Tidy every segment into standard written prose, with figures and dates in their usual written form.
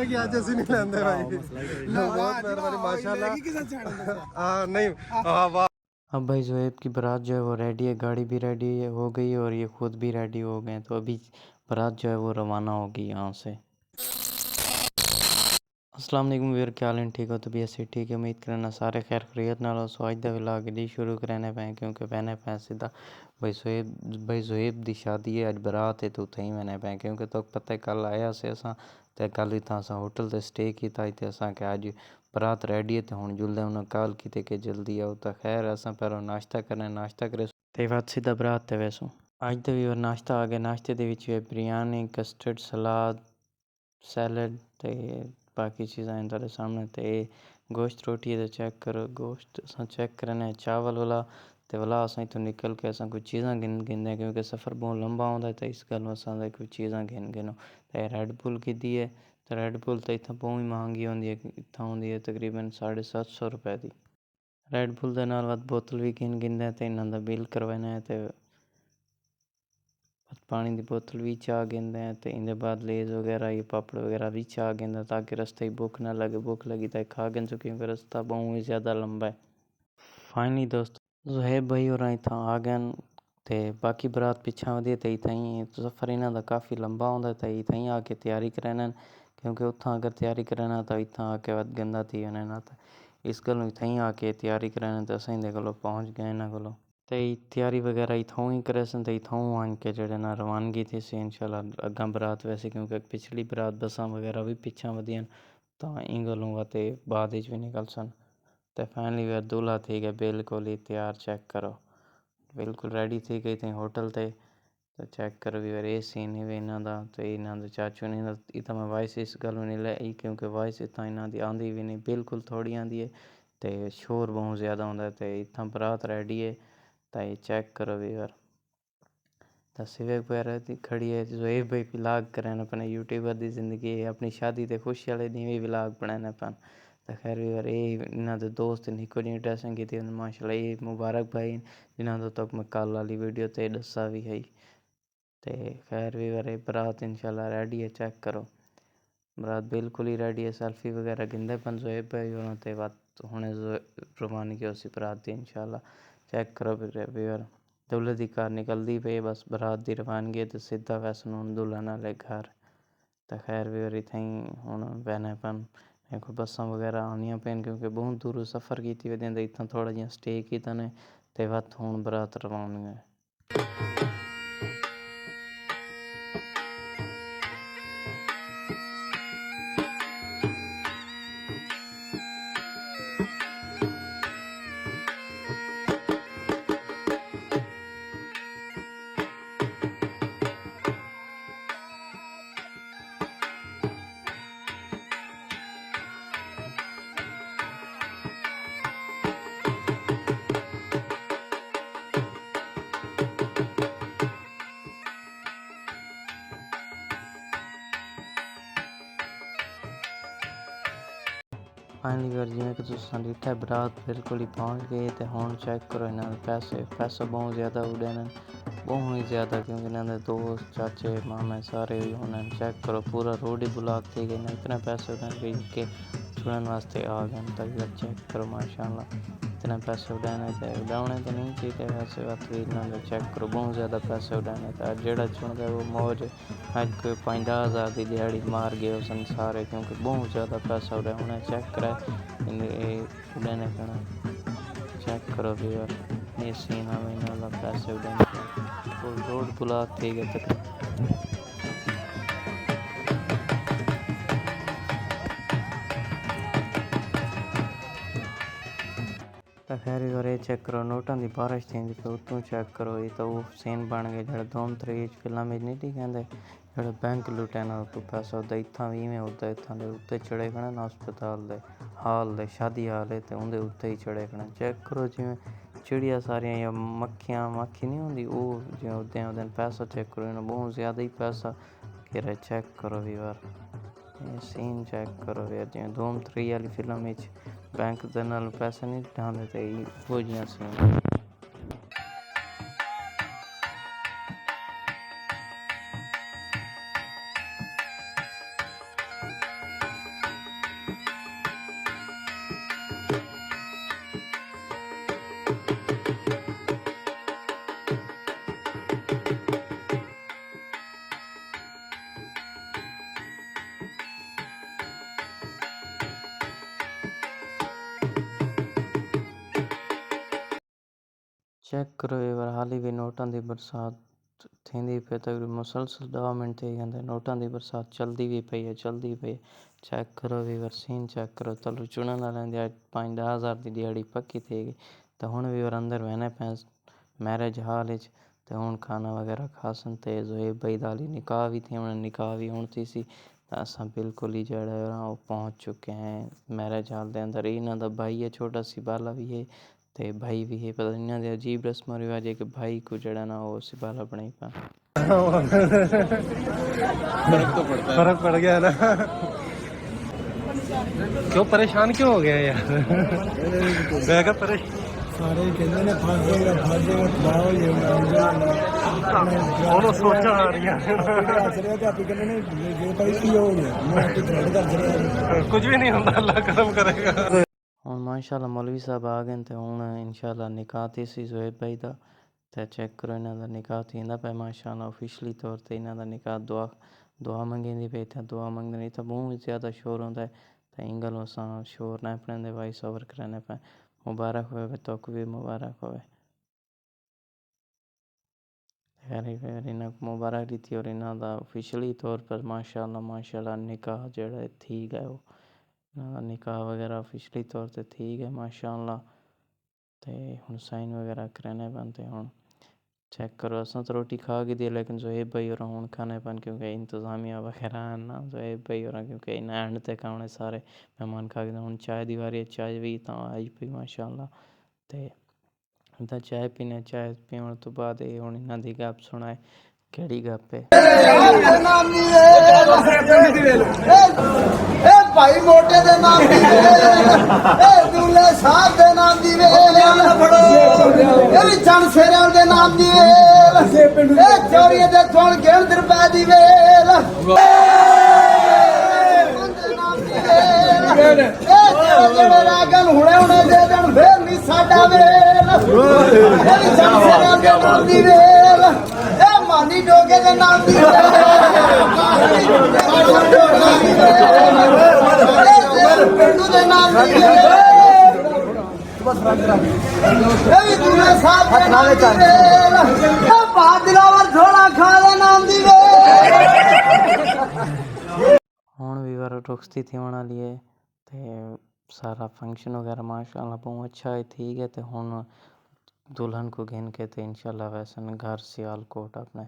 कि आज ਅਸੀਂ ਨਹੀਂ ਲੈਂਦੇ ਭਾਈ ਬਹੁਤ ਮਿਹਰਬਾਨੀ माशाल्लाह हाँ नहीं हाँ वाह। अब भाई ज़ुहैब की बारात जो है वो रेडी है, गाड़ी भी रेडी हो गई है और ये खुद भी रेडी हो गए हैं। तो अभी बारात जो है वो रवाना होगी यहाँ से। अस्सलाम वालेकुम वीर, क्या हाल है? ठीक हो? तबीयत से ठीक है? उम्मीद करना सारे खैर खैरियत नाल हो। सो अज दा व्लॉग दी शुरू करने पे क्योंकि पहने पे सीधा भाई ज़ुहैब दी शादी है, अज बारात है तो उत्थे ही मैंने पे क्योंकि तो पता है कल आया से असां ते कल इत्थां असां होटल ते स्टे कीता ते असां के अज बारात रेडी है तो हुण जुल्दे उन्हें कॉल कीते कि जल्दी आओ। तो खैर असां पहलों नाश्ता करना, नाश्ता करे ते बाद सीधा बारात ते वैसों अज दे भी नाश्ता आ गया। नाश्ते दे विच बिरयानी, कस्टर्ड, सलाद, सैलड ते बाकी चीज़ां इंदे सामने। ते गोश्त रोटी है तो चेक करो, गोश्त असां चेक करने चावल वाला ते वाला असां इत्थों निकल के असां कुछ चीज़ां गिनदे क्योंकि सफ़र बहुत लंबा होंदा तो इस गल्लों असां कुछ चीज़ां गिनो। ते रेड बुल कीती है तो रेड बुल तो इत्थों बहुत ही महंगी होंदी है, इत्थों होंदी है तकरीबन 750 रुपए दी। रेड बुल दे नाल वध बोतल भी गिनदे ते इन्हां दा बिल करवाना है ते पानी की बोतल भी चाह गिनते हैं। तो इनके बाद लेज़ वगैरह ये पापड़ वगैरह भी चाह गिनते ताकि रस्ते ही भूख ना लगे, भूख लगी तो खा गिन सो क्योंकि रास्ता बहुत ही ज़्यादा लंबा है। फाइनली दोस्त ज़ुहैब भाई और इतना आ गए तो बाकी बारात पिछा वधी तो इतना ही सफ़र इन्हों का काफ़ी लंबा होंदा तो इतना ही आके तैयारी कराना क्योंकि उतना अगर तैयारी कराना तो इतना आके वध गंदा थी वने ना। तो इस गल इतना ही आके तैयारी कराना तो असें इन्हें को पहुँच गए इन्हों को तो तैयारी वगैरह इतों ही करे सन। तो इतों आन के जड़े ना रवानगी थी सी इंशाल्लाह अग्गा बारात वैसे क्योंकि पिछली बारात बसा वगैरह भी पिछा वधियन तो इन गलों वाते बाद भी निकल सन। तो फाइनली वे दूल्हा थी गया बिल्कुल ही तैयार, चेक करो बिल्कुल रेडी थी गई थी होटल ते। तो चेक करो भी ये सीन ही भी इन्हों का। तो इन्हों चाचू ने इतना मैं वॉइस इस गल नहीं लाई क्योंकि वॉइस इतना इन्हों की आँदी भी नहीं, बिल्कुल थोड़ी आँदी है तो शोर बहुत ज़्यादा होंदा। तो इतना बारात रेडी है तो ये चेक करो भी यार। तो सिवे पैर खड़ी है ज़ुहैब भाई व्लॉग करन अपने यूट्यूबर की ज़िंदगी अपनी शादी ते खुशी वाले दिन भी व्लॉग बनाने पन। तो खैर भी यार ये इन्हों के दोस्त निको जी ड्रेसिंग की माशाल्लाह ये मुबारक भाई जिन्हों तक मैं कल वाली वीडियो ते दसा भी है। तो खैर भी यार बारात इंशाल्लाह रेडी है, चेक करो बारात बिल्कुल ही रेडी है। सेल्फी वगैरह गिंदे पन ज़ुहैब भाई होना तो बात हुणे रवानगी उसी बारात की इंशाल्लाह। चेक करो भी यार दूल्हे की कार निकलती पे बस बारात की रवानगी तो सीधा वैसे हूँ दुल्हन वाले घर। तो खैर भी यार इतना ही हूँ बहने पन कोई बसा वगैरह आनिया पैन क्योंकि बहुत दूर सफ़र की वजह इतना थोड़ा जिहा स्टे किया ने तो वत हूँ बारात रवानी है। फाइनली यार जिवें कि तुसां डिठा बारात बिल्कुल ही पहुँच गई तो हुण चेक करो इन्हों पैसे बहुत ज़्यादा उड़े ने, बहुत ही ज़्यादा क्योंकि इन्होंने दोस्त चाचे मामे सारे उन्होंने चेक करो पूरा रोड ही ब्लॉक थी गई इतने पैसे उड़े के छुड़न वास्ते आ गए। तो यार चेक करो माशाल्लाह इतने पैसे उड़ाने तो उड़ाने तो नहीं चाहिए वैसे बात भी इन्होंने चेक करो बहुत ज़्यादा पैसे उड़ाने। तो जेड़ा चुनता वो मौज अज कोई 50,000 की दिहाड़ी मार गए सन सारे क्योंकि बहुत ज़्यादा पैसा उड़ा उन्हें चेक करा उड़ाने पड़ा। चेक करो भी यार ये सीन है इन्होंने पैसे उड़ाने फुल रोड ब्लॉक थी गए तक। तो खैर और ये चेक करो नोटा की बारिश थी तो उतों चेक करो ये तो वो सीन बन गए जो धूम 3 फिल्म में नहीं थी कहते जो बैंक लुटे ना तो पैसा उदा इतना भी इवें उदा इतना के उत्ते चढ़े खड़े ना हस्पताल दे हाल दे शादी हाल है तो उनके उत्ते ही चढ़े खड़े। चेक करो जिमें चिड़िया सारिया या मक्खियाँ मक्खी नहीं होंगी वो जो उदय पैसा चेक करो इन्हें बहुत ज़्यादा ही पैसा घेरा। चेक करो भी यार ये सीन चेक करो यार जिवें धूम 3 वाली फिल्म में बैंक दे नाल पैसे नहीं ढांदे तो वो जिहा सीन। चेक करो वीवर हाली भी नोटां दी बरसात थींदी पई तकरीबन मुसलसल 10 मिंट थी वेंदे नोटां दी बरसात चलदी भी पई है चलदी पई चेक करो वीवर सीन चेक करो तलू चुनण वालें दी 5-10 हज़ार दी दिहाड़ी पक्की थी गई तो हुण वीवर अंदर वहने पे मैरिज हाल विच ते हुण खाना वगैरह खासन ते ज़ोएब भाई दा हाली निकाह भी थी निकाह भी हुण थी सी असां बिल्कुल ही जेह्ड़ा वो पहुंच चुके हैं मैरिज हाल दे अंदर इन्हां दा भाई है छोटा सिबाला भी है ते भाई भी है पता इन्हां दे अजीब रस्म रिवाज है कि भाई को जेह्ड़ा ना वो सिबाला बनाई पा फर्क पड़ गया ना। क्यों परेशान क्यों हो गया यार? मैं क्या परेशान सारे कहते ने फासेगा बाहो ये ਉਹਨੂੰ ਸੋਚਾਂ ਆ ਰਹੀਆਂ ਹੱਸ ਰਿਹਾ ਤੇ ਆਪੀ ਕਹਿੰਦੇ ਨੇ ਜੇ ਭਾਈ ਕੀ ਹੋ ਗਿਆ ਮੈਂ ਆਪੀ ਥ੍ਰੈਡ ਕਰ ਰਿਹਾ ਕੁਝ ਵੀ ਨਹੀਂ ਹੁੰਦਾ ਅੱਲਾ ਕਰਮ ਕਰੇਗਾ। ਹੁਣ ਮਾਸ਼ਾਅੱਲਾ ਮੌਲਵੀ ਸਾਹਿਬ ਆ ਗਏ ਤੇ ਹੁਣ ਇਨਸ਼ਾਅੱਲਾ ਨਿਕਾਹ ਤੇ ਸੀ ਜ਼ੋਏਬ ਭਾਈ ਦਾ ਤੇ ਚੈੱਕ ਕਰੋ ਇਹਨਾਂ ਦਾ ਨਿਕਾਹ ਥੀਂਦਾ ਪਿਆ ਮਾਸ਼ਾਅੱਲਾ ਆਫੀਸ਼ੀਅਲੀ ਤੌਰ ਤੇ ਇਹਨਾਂ ਦਾ ਨਿਕਾਹ ਦੁਆ ਮੰਗੀਂਦੀ ਪਈ ਤੇ ਦੁਆ ਮੰਗਦੇ ਨਹੀਂ ਤਾਂ ਬਹੁਤ ਜ਼ਿਆਦਾ ਸ਼ੋਰ ਹੁੰਦਾ ਹੈ ਤੇ ਇੰਗਲ ਅਸਾਂ ਸ਼ੋਰ ਨਾ ਆਪਣੇ ਦੇ ਵਾਇਸ ਓਵਰ ਕਰਨੇ ਪਏ मुबारक होवे तो भी मुबारक होवे खैर इन्हें मुबारक दी थी और इन्हों का ऑफिशियली तौर पर माशाल्लाह निकाह जोड़ा थी गया वो इन्हों निकाह वगैरह ऑफिशियली तौर पर थी गए माशाल्लाह तो हुण साइन वगैरह कराने पैंदे हुण चेक करो असां तो रोटी खा के दी लेकिन ज़ोएब भाई और हुण खाने पैन क्योंकि इंतज़ामिया वगैरह है ना ज़ोएब भाई और क्योंकि इन एंड ते खाने सारे मेहमान खा के हुण चाय दी वारी चाय भी तां आई पई माशाल्लाह ते इंदा चाय पीण तो बाद हुण इन्हां दी गप सुनाए केड़ी गप है ਭਾਈ ਮੋਟੇ ਦੇ ਨਾਮ ਦੀ ਇਹ ਦੁੱਲੇ ਸਾਹਿਬ ਦੇ ਨਾਮ ਦੀ ਵੇਲ ਇਹ ਵੀ ਚੰਨ ਸੇਰਿਆਂ ਦੇ ਨਾਮ ਦੀ ਵੇਲ ਇਹ ਚੋਰੀਏ ਦੇ ਥੋਣ ਗੇਣ ਦਰਪੈ ਦੀ ਵੇਲ ਇਹ ਜਿਹੜੇ ਰਾਗਨ ਹੁਣੇ ਦੇ ਦੇਣ ਫੇਰ ਨਹੀਂ ਸਾਡਾ ਵੇਲ ਇਹ ਵੀ ਚੰਨ ਸੇਰਿਆਂ ਦੇ ਨਾਮ ਦੀ ਵੇਲ ਇਹ ਮਾਨੀ ਡੋਗੇ ਦੇ ਨਾਮ ਦੀ ਪਿੰਡੂ ਦੇ ਨਾਮ ਦੀ ਇਹ ਵੀ ਦੂਲੇ ਸਾਹਿਬ ਦੇ ਨਾਮ ਦੀ ਇਹ ਬਾਦਲਾਵਰ ਥੋੜਾ ਖਾ ਦੇ ਨਾਮ ਦੀ ਹੁਣ ਵੀਵਰ रुखती थी होने वाली है ते सारा फंक्शन वगैरह माशाल्लाह बहुत अच्छा है ठीक है तो हुण दुल्हन को गिन के तो इंशाल्लाह वैसन घर सियालकोट अपने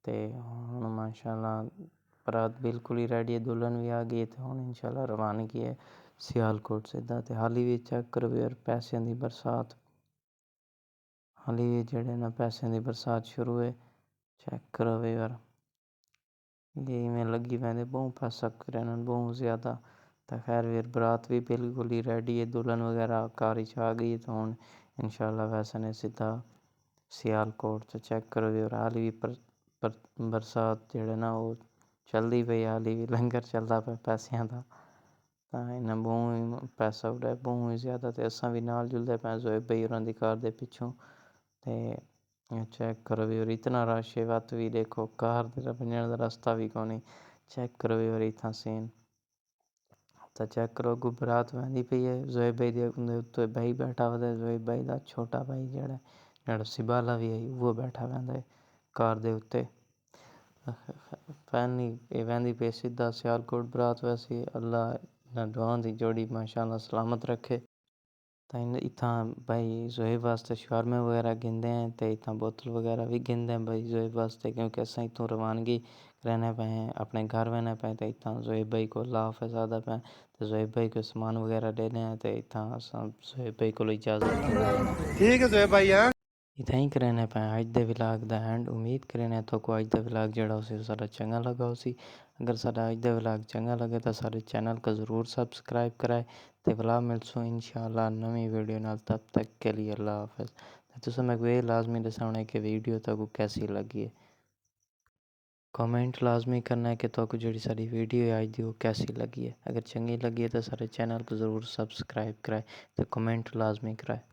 ते हुण माशाल्लाह बरात बिल्कुल ही रेडी है दुल्हन भी आ गई तो हुण इंशाल्लाह रवानगी है सियालकोट सीधा ते हाली भी चेक करो यार पैसों की बरसात हाली भी जेह्ड़े ना पैसों की बरसात शुरू है चेक करो यार ये में लगी पैंदे बहुत पैसा करन बहुत ज़्यादा तो खैर फिर बरात भी बिल्कुल ही रेडी है दुल्हन वगैरह कार आ गई तो हुण इंशाल्लाह वैसे ने सीधा सियालकोट तो चेक करो फिर हाली भी बरसात जेह्ड़े ना वो चलदी पई हाली भी लंगर चलदा पिया पैसें दा तां इन्हें बहुत पैसा उड़ाया बहुत ज़्यादा तो असां भी नाल जुलदे पे ज़ोएब भाई होरां दी कार दे पिच्छों ते चेक करो भी और इतना रश है वत भी देखो कार वञण दा रस्ता भी कोनी चेक करो भी और इत्थां सीन तो चेक करो अगू बरात वहंदी पई है ज़ोएब भाई दे उत्ते भाई बैठा हुआ है ज़ोएब भाई दा छोटा भाई जेह्ड़ा सिबाला भी है वो बैठा वहंदा है कार दे उत्ते वहंदी पई सीधा सियालकोट बरात वैसे अल्लाह दुआं दी जोड़ी माशाल्लाह सलामत रखे तो इत्थां भाई ज़ोएब वास्ते शवारमे वगैरह गिनदे हैं तो इत्थां बोतल वगैरह भी गिनदे हैं भाई ज़ोएब वास्ते क्योंकि असां इत्थों रवानगी रहने पे हैं अपने घर रहने पे तो इत्थां ज़ोएब भाई को अल्लाह हाफ़िज़ आदा पे तो ज़ोएब भाई को सामान वगैरह देने हैं तो इत्थां असां ज़ोएब भाई को इजाज़त ठीक है ज़ोएब भाई हाँ इत्थां ही करने पे अज दे व्लॉग दा एंड उम्मीद करने तो को अज दा व्लॉग जेह्ड़ा उसी सारा चंगा लगा उसी अगर सारा अज दा व्लॉग चंगा लगे तो सारे चैनल को ज़रूर सब्सक्राइब कराए तो भला मिलसूँ इंशाल्लाह नवी वीडियो नाल तब तक के लिए अल्लाह हाफ़िज़ तुसें मैं ये लाजमी दसाना कि वीडियो तो कैसी लगी है कमेंट लाजमी करना है कि तो जी सारी वीडियो है अज दी वो कैसी लगी है अगर चंगी लगी है तो सारे चैनल को ज़रूर सब्सक्राइब कराए तो कमेंट लाजमी कराए।